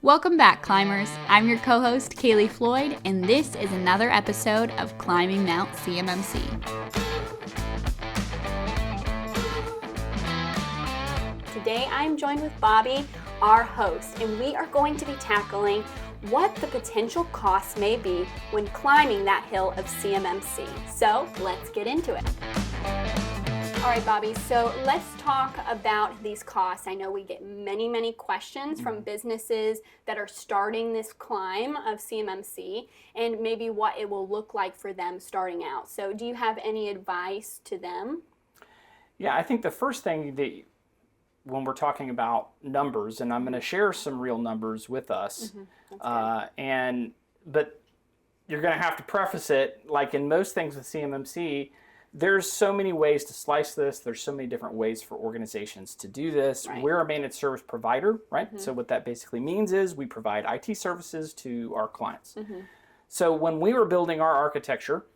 Welcome back, climbers. I'm your co-host, Kaylee Floyd, and this is another episode of Climbing Mount CMMC. Today, I'm joined with Bobby, our host, and we are going to be tackling what the potential costs may be when climbing that hill of CMMC. So let's get into it. All right, Bobby, so let's talk about these costs. I know we get many questions from businesses that are starting this climb of CMMC and maybe what it will look like for them starting out. So do you have any advice to them? Yeah, I think the first thing that when we're talking about numbers, and I'm going to share some real numbers with us, but you're going to have to preface it, like in most things with CMMC, there's so many ways to slice this. There's so many different ways for organizations to do this. Right. We're a managed service provider, right? So what that basically means is we provide IT services to our clients. So when we were building our architecture,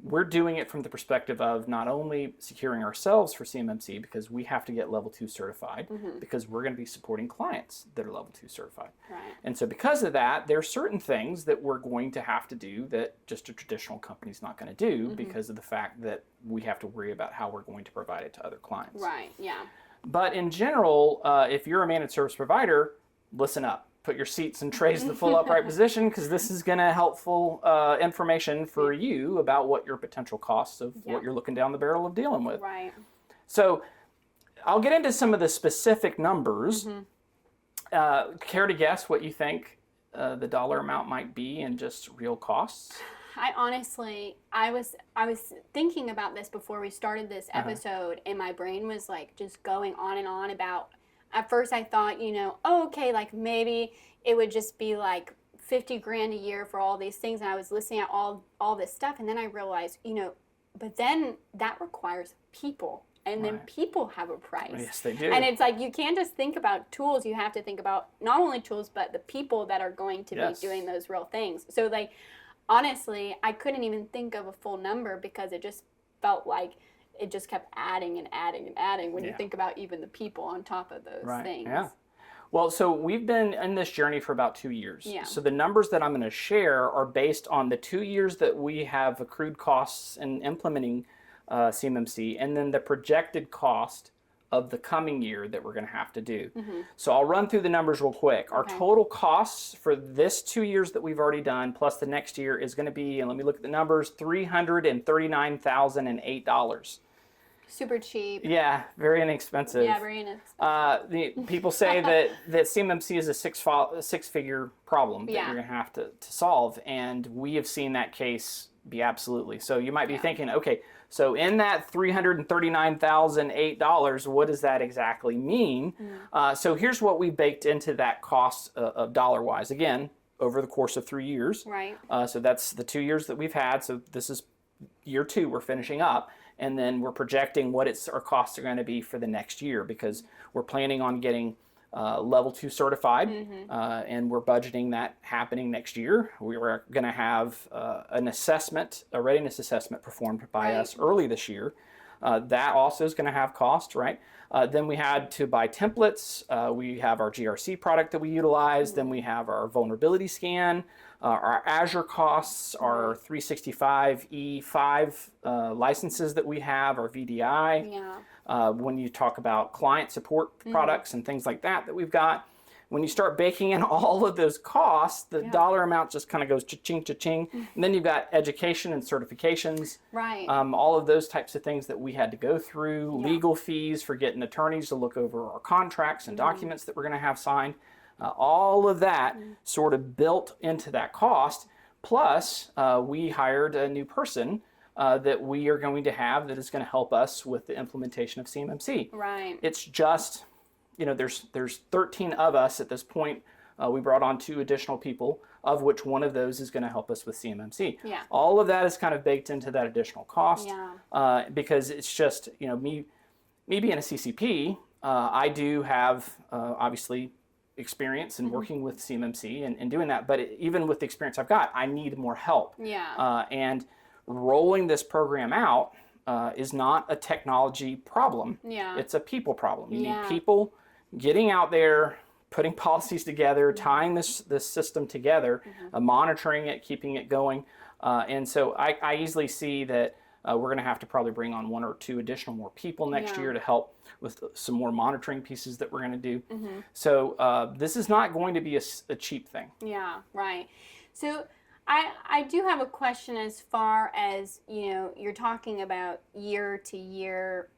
we're doing it from the perspective of not only securing ourselves for CMMC, because we have to get level 2 certified, because we're going to be supporting clients that are level 2 certified. Right. And so because of that, there are certain things that we're going to have to do that just a traditional company's not going to do because of the fact that we have to worry about how we're going to provide it to other clients. Right, yeah. But in general, if you're a managed service provider, listen up. Put your seats and trays in the full upright position, because this is going to helpful information for you about what your potential costs of what you're looking down the barrel of dealing with. Right. So I'll get into some of the specific numbers. Care to guess what you think the dollar amount might be in just real costs? I honestly, I was thinking about this before we started this episode, and my brain was like just going on and on about. At first I thought, okay, like maybe it would just be like 50 grand a year for all these things. And I was listening at all this stuff. And then I realized, but then that requires people. And then people have a price. Yes, they do. And it's like, you can't just think about tools. You have to think about not only tools, but the people that are going to be doing those real things. So like, honestly, I couldn't even think of a full number because it just felt like it just kept adding and adding and adding when you think about even the people on top of those things. Yeah. Well, so we've been in this journey for about 2 years. Yeah. So the numbers that I'm going to share are based on the 2 years that we have accrued costs in implementing CMMC, and then the projected cost of the coming year that we're going to have to do. So I'll run through the numbers real quick. Our total costs for this 2 years that we've already done, plus the next year, is going to be, and let me look at the numbers, $339,008. Super cheap. Yeah, very inexpensive. Yeah, very inexpensive. The people say that CMMC is a six-figure problem that you're going to have to solve, and we have seen that case be absolutely. So you might be thinking, okay, so in that $339,008, what does that exactly mean? So here's what we baked into that cost of dollar-wise. Again, over the course of 3 years. Right. So that's the 2 years that we've had. So this is year 2 we're finishing up. And then we're projecting what our costs are going to be for the next year, because we're planning on getting level 2 certified, and we're budgeting that happening next year. We were going to have a readiness assessment performed by us early this year. That also is going to have cost, right? Then we had to buy templates. We have our GRC product that we utilize. Then we have our vulnerability scan. Our Azure costs, our 365E5 licenses that we have, our VDI. Yeah. When you talk about client support products and things like that we've got, when you start baking in all of those costs, the dollar amount just kind of goes cha-ching, cha-ching. And then you've got education and certifications. Right. All of those types of things that we had to go through, legal fees for getting attorneys to look over our contracts and documents that we're going to have signed. All of that sort of built into that cost. Plus, we hired a new person that we are going to have that is going to help us with the implementation of CMMC. Right. It's just, there's 13 of us at this point. We brought on 2 additional people, of which one of those is going to help us with CMMC. Yeah. All of that is kind of baked into that additional cost, because it's just, me being a CCP, I do have obviously experience in working with CMMC and doing that, but even with the experience I've got, I need more help. Yeah. And rolling this program out is not a technology problem. Yeah. It's a people problem. You Yeah. need people getting out there, putting policies together, tying this system together, monitoring it, keeping it going. And so I easily see that we're going to have to probably bring on 1 or 2 additional more people next year to help with some more monitoring pieces that we're going to do. So this is not going to be a cheap thing. Yeah, right. So I do have a question as far as, you're talking about year to year,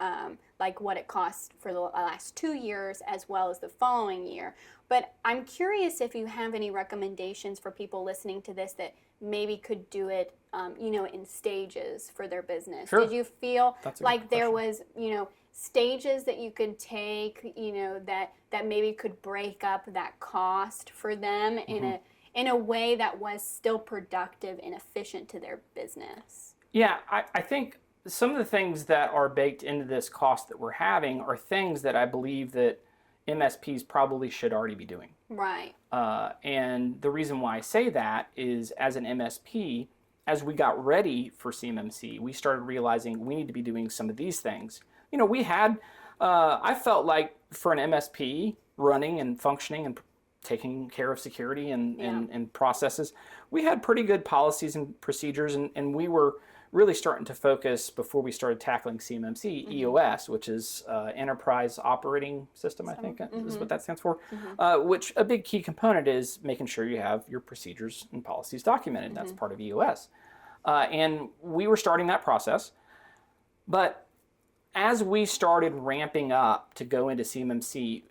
like what it costs for the last 2 years as well as the following year. But I'm curious if you have any recommendations for people listening to this that maybe could do it, in stages for their business. Sure. Did you feel like there question. was, stages that you could take, that maybe could break up that cost for them in a way that was still productive and efficient to their business? Yeah, I think some of the things that are baked into this cost that we're having are things that I believe that MSPs probably should already be doing. Right. And the reason why I say that is, as an MSP, as we got ready for CMMC, we started realizing we need to be doing some of these things. We had, I felt like for an MSP running and functioning and taking care of security and processes, we had pretty good policies and procedures, and we were really starting to focus, before we started tackling CMMC, EOS, which is Enterprise Operating System, I think is what that stands for, which a big key component is making sure you have your procedures and policies documented. That's part of EOS. And we were starting that process. But as we started ramping up to go into CMMC,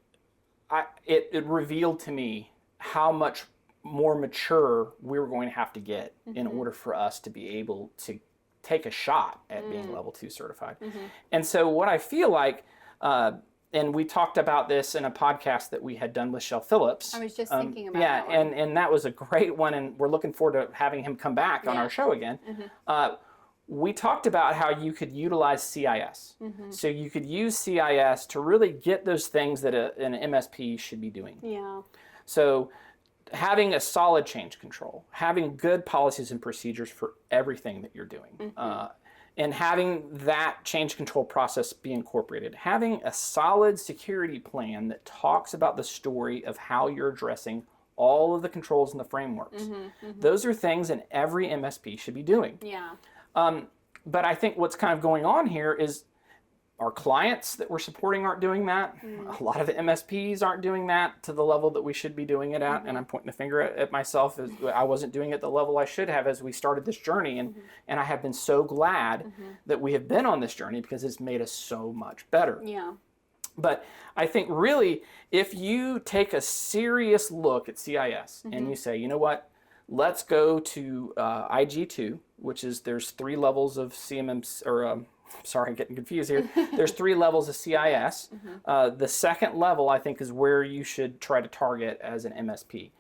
it revealed to me how much more mature we were going to have to get in order for us to be able to take a shot at being level 2 certified. And so what I feel like, and we talked about this in a podcast that we had done with Shel Phillips. I was just thinking about that one. And that was a great one, and we're looking forward to having him come back on our show again. We talked about how you could utilize CIS. So you could use CIS to really get those things that an MSP should be doing. Yeah. So having a solid change control, having good policies and procedures for everything that you're doing, and having that change control process be incorporated, having a solid security plan that talks about the story of how you're addressing all of the controls and the frameworks. Those are things that every MSP should be doing. Yeah. But I think what's kind of going on here is our clients that we're supporting aren't doing that. A lot of the MSPs aren't doing that to the level that we should be doing it at. And I'm pointing the finger at myself, as I wasn't doing it the level I should have as we started this journey. And I have been so glad that we have been on this journey, because it's made us so much better. Yeah. But I think really, if you take a serious look at CIS and you say, you know what, let's go to IG2, which is, there's 3 levels of CMMC, or sorry, I'm getting confused here. There's 3 levels of CIS. The second level, I think, is where you should try to target as an MSP.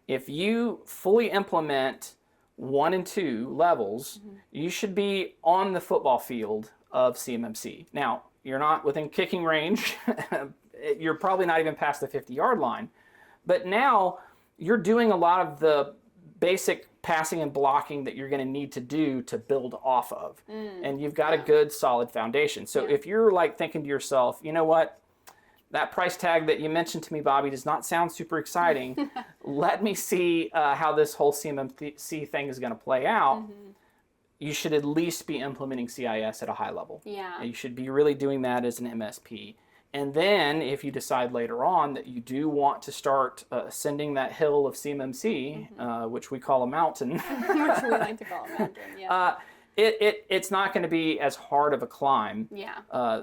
If you fully implement 1 and 2 levels, you should be on the football field of CMMC. Now, you're not within kicking range. You're probably not even past the 50-yard line. But now you're doing a lot of the basic passing and blocking that you're going to need to do to build off of. And you've got a good, solid foundation. So if you're like thinking to yourself, you know what, that price tag that you mentioned to me, Bobby, does not sound super exciting. Let me see how this whole CMMC thing is going to play out. You should at least be implementing CIS at a high level. Yeah. You should be really doing that as an MSP. And then if you decide later on that you do want to start ascending that hill of CMMC, which we call a mountain, Which we like to call a mountain, yeah. It's not going to be as hard of a climb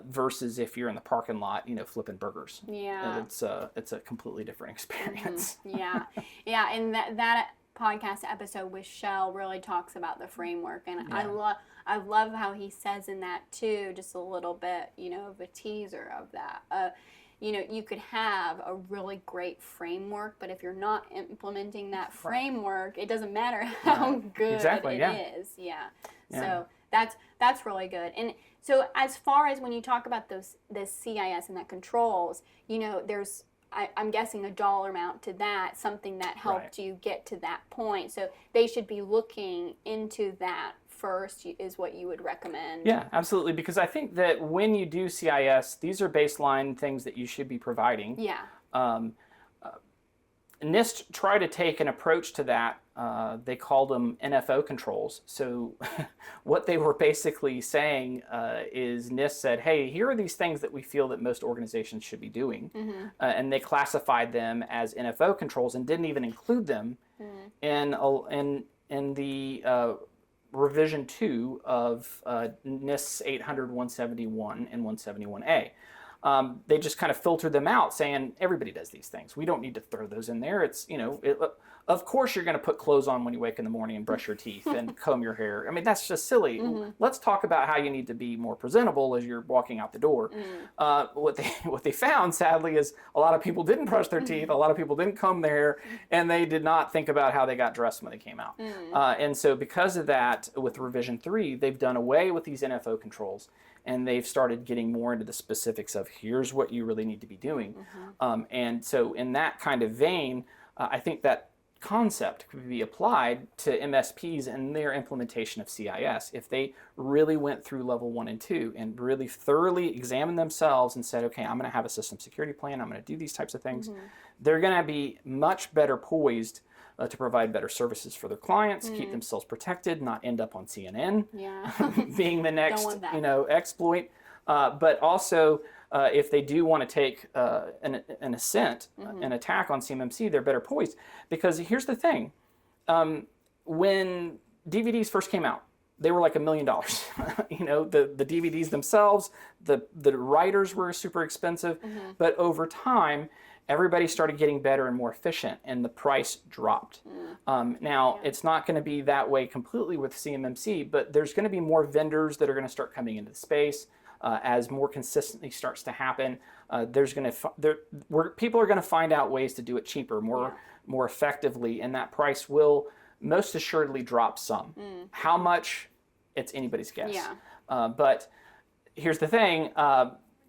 versus if you're in the parking lot, flipping burgers. Yeah. It's a completely different experience. Yeah. And that podcast episode with Shel really talks about the framework, and I love how he says in that too, just a little bit, of a teaser of that. You could have a really great framework, but if you're not implementing that framework, it doesn't matter how good it is. Yeah. So that's really good. And so as far as when you talk about the CIS and that controls, there's I'm guessing a dollar amount to that, something that helped you get to that point. So they should be looking into that first, is what you would recommend. Yeah, absolutely. Because I think that when you do CIS, these are baseline things that you should be providing. Yeah. NIST tried to take an approach to that. They called them NFO controls. So what they were basically saying is NIST said, hey, here are these things that we feel that most organizations should be doing. And they classified them as NFO controls and didn't even include them in the revision 2 of NIST 800, 171, and 171A. They just kind of filtered them out, saying everybody does these things. We don't need to throw those in there. It's, of course you're going to put clothes on when you wake in the morning and brush your teeth and comb your hair. I mean, that's just silly. Let's talk about how you need to be more presentable as you're walking out the door. What they found, sadly, is a lot of people didn't brush their teeth. A lot of people didn't comb their hair, and they did not think about how they got dressed when they came out. And so because of that, with revision 3, they've done away with these NFO controls. And they've started getting more into the specifics of here's what you really need to be doing. And so in that kind of vein, I think that concept could be applied to MSPs and their implementation of CIS. If they really went through level 1 and 2 and really thoroughly examined themselves and said, okay, I'm going to have a system security plan, I'm going to do these types of things, they're going to be much better poised to provide better services for their clients, keep themselves protected, not end up on CNN, being the next exploit. But also, if they do want to take an ascent, an attack on CMMC, they're better poised. Because here's the thing, when DVDs first came out, they were like $1 million. The DVDs themselves, the writers were super expensive, but over time, everybody started getting better and more efficient, and the price dropped. It's not going to be that way completely with CMMC, but there's going to be more vendors that are going to start coming into the space as more consistency starts to happen. People are going to find out ways to do it cheaper, more effectively, and that price will most assuredly drop some. How much? It's anybody's guess. But here's the thing: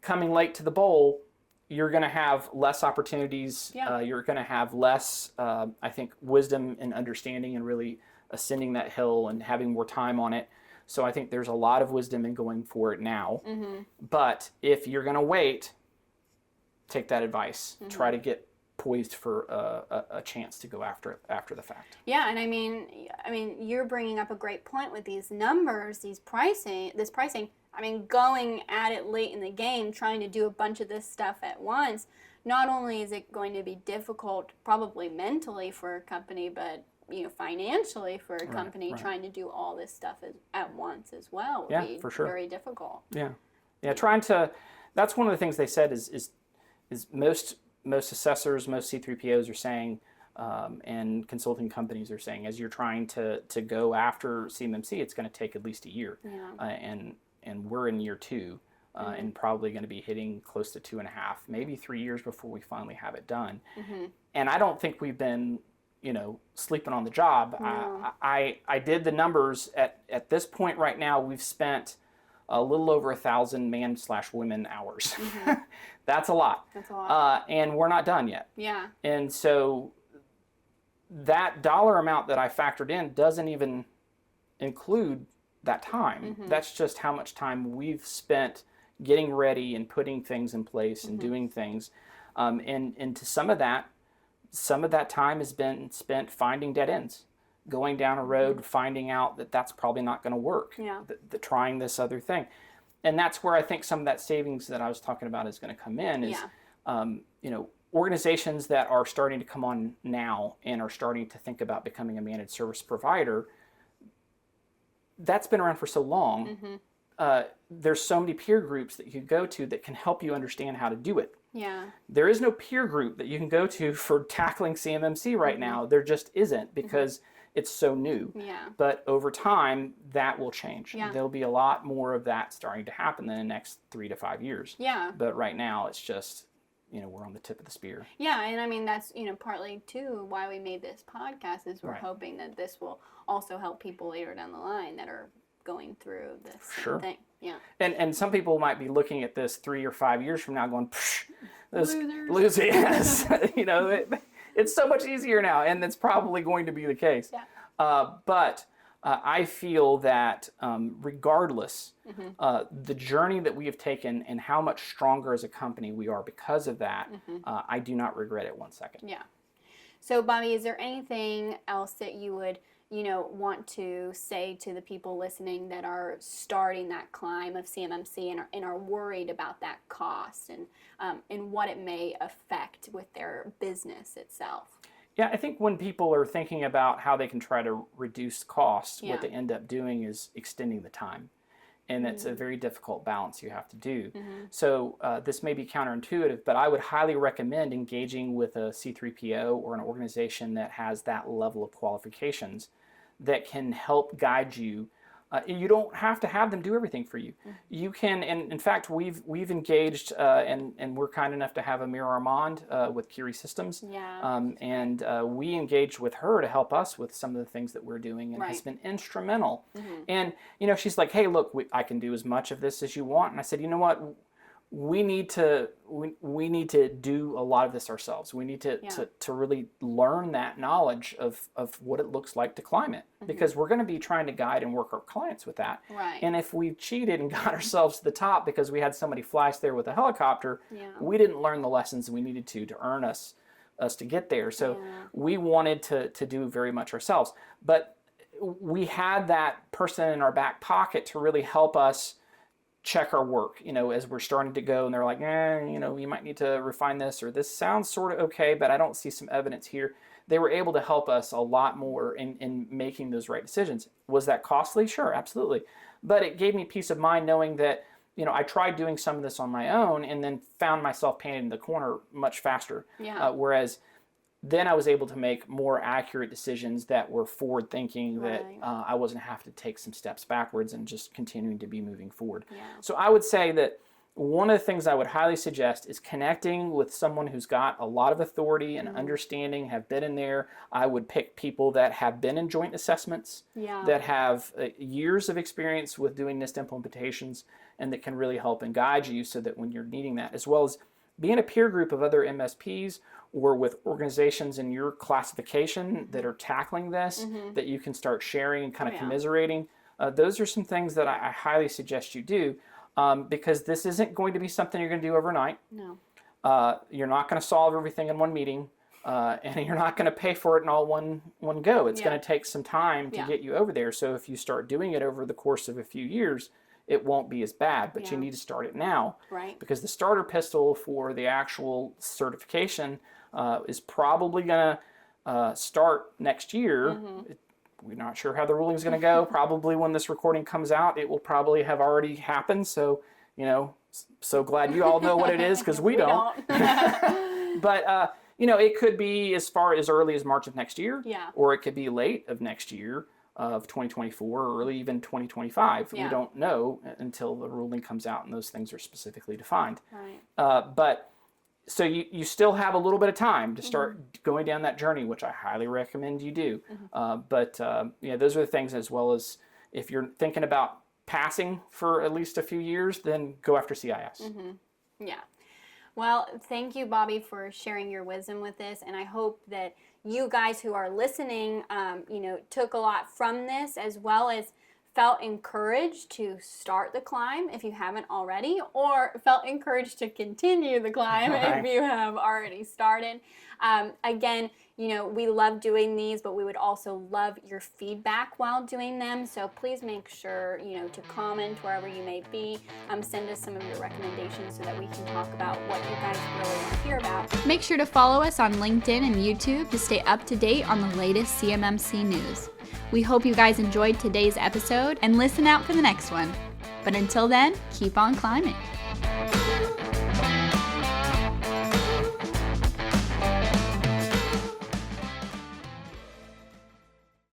coming late to the bowl, you're going to have less opportunities. You're going to have less, I think, wisdom and understanding and really ascending that hill and having more time on it. So I think there's a lot of wisdom in going for it now. But if you're going to wait, take that advice. Try to get poised for a chance to go after the fact. Yeah, and I mean, you're bringing up a great point with these numbers, this pricing. I mean, going at it late in the game, trying to do a bunch of this stuff at once, not only is it going to be difficult, probably mentally for a company, but financially for a company trying to do all this stuff at once as well would be for sure. Very difficult. That's one of the things they said is most assessors, most C3POs are saying, and consulting companies are saying, as you're trying to go after CMMC, it's going to take at least a year. And we're in year 2 and probably going to be hitting close to 2.5, maybe 3 years before we finally have it done. And I don't think we've been, sleeping on the job. No. I did the numbers at this point right now. We've spent a little over 1,000 man/women hours. That's a lot. And we're not done yet. And so that dollar amount that I factored in doesn't even include that time. That's just how much time we've spent getting ready and putting things in place and doing things. And to some of that time has been spent finding dead ends, going down a road, finding out that that's probably not going to work, trying this other thing. And that's where I think some of that savings that I was talking about is going to come in is, organizations that are starting to come on now and are starting to think about becoming a managed service provider. That's been around for so long. There's so many peer groups that you go to that can help you understand how to do it. There is no peer group that you can go to for tackling CMMC right now. There just isn't, because it's so new. But over time, that will change. There'll be a lot more of that starting to happen in the next 3 to 5 years. But right now, it's just, we're on the tip of the spear. And I mean, that's, partly too why we made this podcast is we're hoping that this will also help people later down the line that are going through this thing. And some people might be looking at this 3 or 5 years from now going, those losers. Yes. It's so much easier now, and that's probably going to be the case. But I feel that regardless, the journey that we have taken and how much stronger as a company we are because of that, I do not regret it 1 second. So, Bobby, is there anything else that you would, want to say to the people listening that are starting that climb of CMMC and are worried about that cost and what it may affect with their business itself? Yeah, I think when people are thinking about how they can try to reduce costs, Yeah. what they end up doing is extending the time. And it's a very difficult balance you have to do. So this may be counterintuitive, but I would highly recommend engaging with a C3PO or an organization that has that level of qualifications that can help guide you. You don't have to have them do everything for you. You can, and in fact, we've engaged, and we're kind enough to have Amir Armand with Curie Systems. Yeah. And we engaged with her to help us with some of the things that we're doing, and has been instrumental. And she's like, "Hey, look, I can do as much of this as you want." And I said, "You know what? We need to do a lot of this ourselves. We need to really learn that knowledge of what it looks like to climb it, because we're going to be trying to guide and work our clients with that. Right. And if we've cheated and got ourselves to the top because we had somebody fly us there with a helicopter, we didn't learn the lessons we needed to earn us to get there. So we wanted to do very much ourselves. But we had that person in our back pocket to really help us check our work, as we're starting to go, and they're like, you might need to refine this, or this sounds sort of okay, but I don't see some evidence here. They were able to help us a lot more in making those right decisions. Was that costly? Sure, absolutely. But it gave me peace of mind knowing that, I tried doing some of this on my own and then found myself painted in the corner much faster. Whereas then I was able to make more accurate decisions that were forward thinking, that I wasn't having to take some steps backwards and just continuing to be moving forward. So I would say that one of the things I would highly suggest is connecting with someone who's got a lot of authority and understanding, have been in there. I would pick people that have been in joint assessments, that have years of experience with doing NIST implementations, and that can really help and guide you so that when you're needing that, as well as be in a peer group of other MSPs or with organizations in your classification that are tackling this, that you can start sharing and kind of commiserating. Those are some things that I highly suggest you do, because this isn't going to be something you're going to do overnight. No. You're not going to solve everything in one meeting, and you're not going to pay for it in all one go. It's going to take some time to get you over there. So if you start doing it over the course of a few years, it won't be as bad, but you need to start it now. Right. Because the starter pistol for the actual certification is probably going to start next year. We're not sure how the ruling is going to go. Probably when this recording comes out, it will probably have already happened. So, so glad you all know what it is, because we don't. But, it could be as far as early as March of next year, or it could be late of next year of 2024, or early even 2025. We don't know until the ruling comes out and those things are specifically defined. Right. But so you still have a little bit of time to start going down that journey, which I highly recommend you do. But those are the things, as well as if you're thinking about passing for at least a few years, then go after CIS. Yeah. Well, thank you, Bobby, for sharing your wisdom with this, and I hope that you guys who are listening, took a lot from this, as well as felt encouraged to start the climb if you haven't already, or felt encouraged to continue the climb if you have already started. Again, we love doing these, but we would also love your feedback while doing them. So please make sure, to comment wherever you may be. Send us some of your recommendations so that we can talk about what you guys really want to hear about. Make sure to follow us on LinkedIn and YouTube to stay up to date on the latest CMMC news. We hope you guys enjoyed today's episode and listen out for the next one. But until then, keep on climbing.